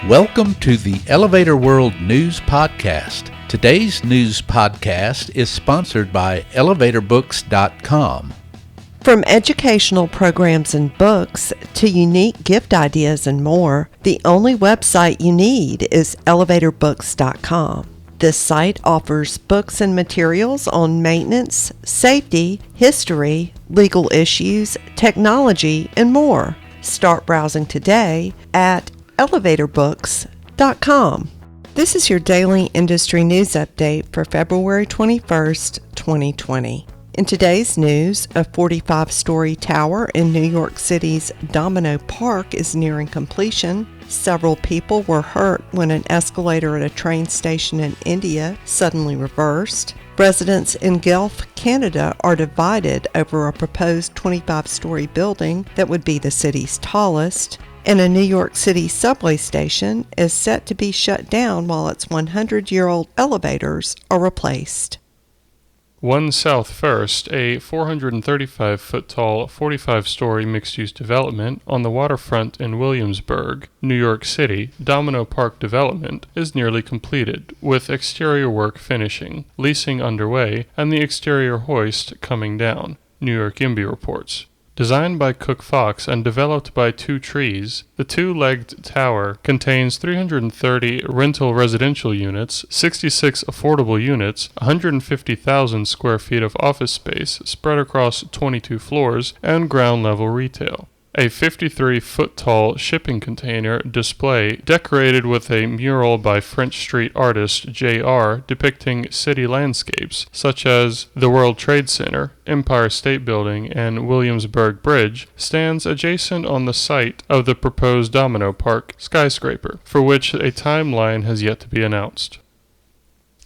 Welcome to the Elevator World News Podcast. Today's news podcast is sponsored by elevatorbooks.com. From educational programs and books to unique gift ideas and more, the only website you need is elevatorbooks.com. This site offers books and materials on maintenance, safety, history, legal issues, technology, and more. Start browsing today at elevatorbooks.com. This is your daily industry news update for February 21st, 2020. In today's news, a 45-story tower in New York City's Domino Park is nearing completion. Several people were hurt when an escalator at a train station in India suddenly reversed. Residents in Guelph, Canada are divided over a proposed 25-story building that would be the city's tallest. And a New York City subway station is set to be shut down while its 100-year-old elevators are replaced. 1 South First, a 435-foot-tall, 45-story mixed-use development on the waterfront in Williamsburg, New York City, Domino Park development is nearly completed, with exterior work finishing, leasing underway, and the exterior hoist coming down, New York YIMBY reports. Designed by COOKFOX and developed by Two Trees, the two-legged tower contains 330 rental residential units, 66 affordable units, 150,000 square feet of office space spread across 22 floors, and ground-level retail. A 53-foot-tall shipping container display decorated with a mural by French street artist J.R. depicting city landscapes such as the World Trade Center, Empire State Building, and Williamsburg Bridge stands adjacent on the site of the proposed Domino Park skyscraper, for which a timeline has yet to be announced.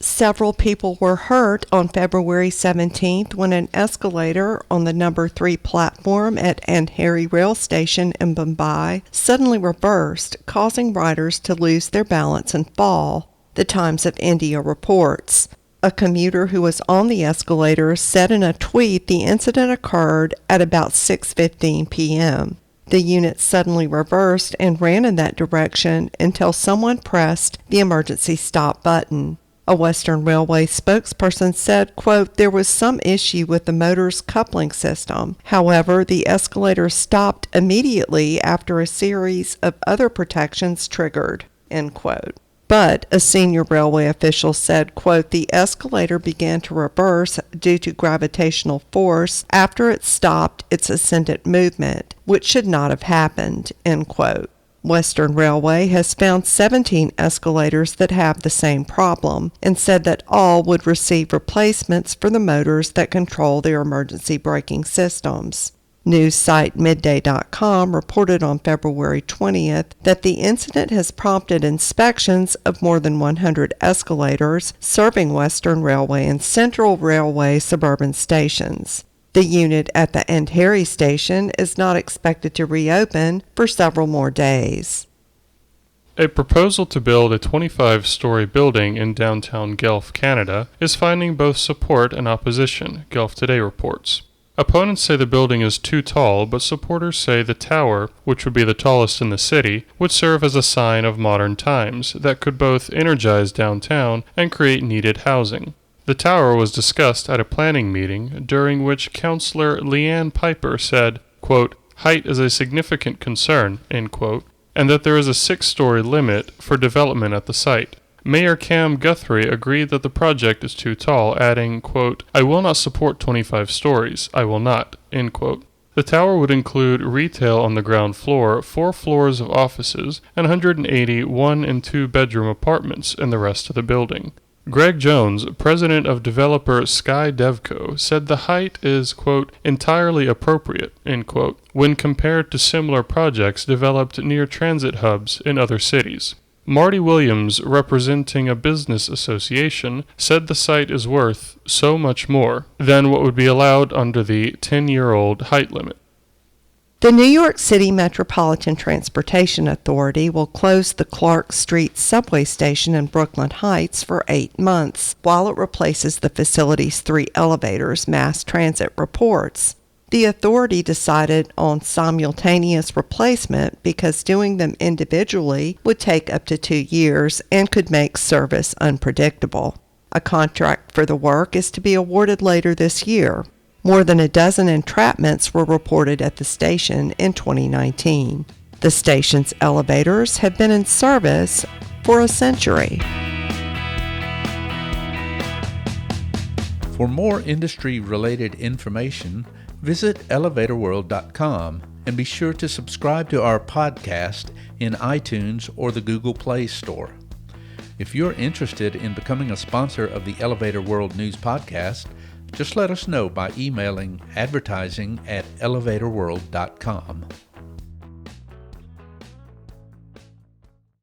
Several people were hurt on February 17th when an escalator on the number 3 platform at Andheri rail station in Mumbai suddenly reversed, causing riders to lose their balance and fall, the Times of India reports. A commuter who was on the escalator said in a tweet the incident occurred at about 6:15 p.m. The unit suddenly reversed and ran in that direction until someone pressed the emergency stop button. A Western Railway spokesperson said, quote, there was some issue with the motor's coupling system. However, the escalator stopped immediately after a series of other protections triggered, end quote. But a senior railway official said, quote, the escalator began to reverse due to gravitational force after it stopped its ascendant movement, which should not have happened, end quote. Western Railway has found 17 escalators that have the same problem and said that all would receive replacements for the motors that control their emergency braking systems. News site midday.com reported on February 20th that the incident has prompted inspections of more than 100 escalators serving Western Railway and Central Railway suburban stations. The unit at the Andheri station is not expected to reopen for several more days. A proposal to build a 25-story building in downtown Guelph, Canada, is finding both support and opposition, Guelph Today reports. Opponents say the building is too tall, but supporters say the tower, which would be the tallest in the city, would serve as a sign of modern times that could both energize downtown and create needed housing. The tower was discussed at a planning meeting during which Councillor Leanne Piper said, quote, height is a significant concern, end quote, and that there is a 6-story limit for development at the site. Mayor Cam Guthrie agreed that the project is too tall, adding, quote, I will not support 25 stories, I will not, end quote. The tower would include retail on the ground floor, 4 floors of offices, and 180 1- and 2-bedroom apartments in the rest of the building. Greg Jones, president of developer Sky Devco, said the height is, quote, entirely appropriate, end quote, when compared to similar projects developed near transit hubs in other cities. Marty Williams, representing a business association, said the site is worth so much more than what would be allowed under the 10-year-old height limit. The New York City Metropolitan Transportation Authority will close the Clark Street subway station in Brooklyn Heights for 8 months while it replaces the facility's 3 elevators, mass transit reports. The authority decided on simultaneous replacement because doing them individually would take up to 2 years and could make service unpredictable. A contract for the work is to be awarded later this year. More than a dozen entrapments were reported at the station in 2019. The station's elevators have been in service for a century. For more industry-related information, visit elevatorworld.com and be sure to subscribe to our podcast in iTunes or the Google Play Store. If you're interested in becoming a sponsor of the Elevator World News Podcast, just let us know by emailing advertising@elevatorworld.com.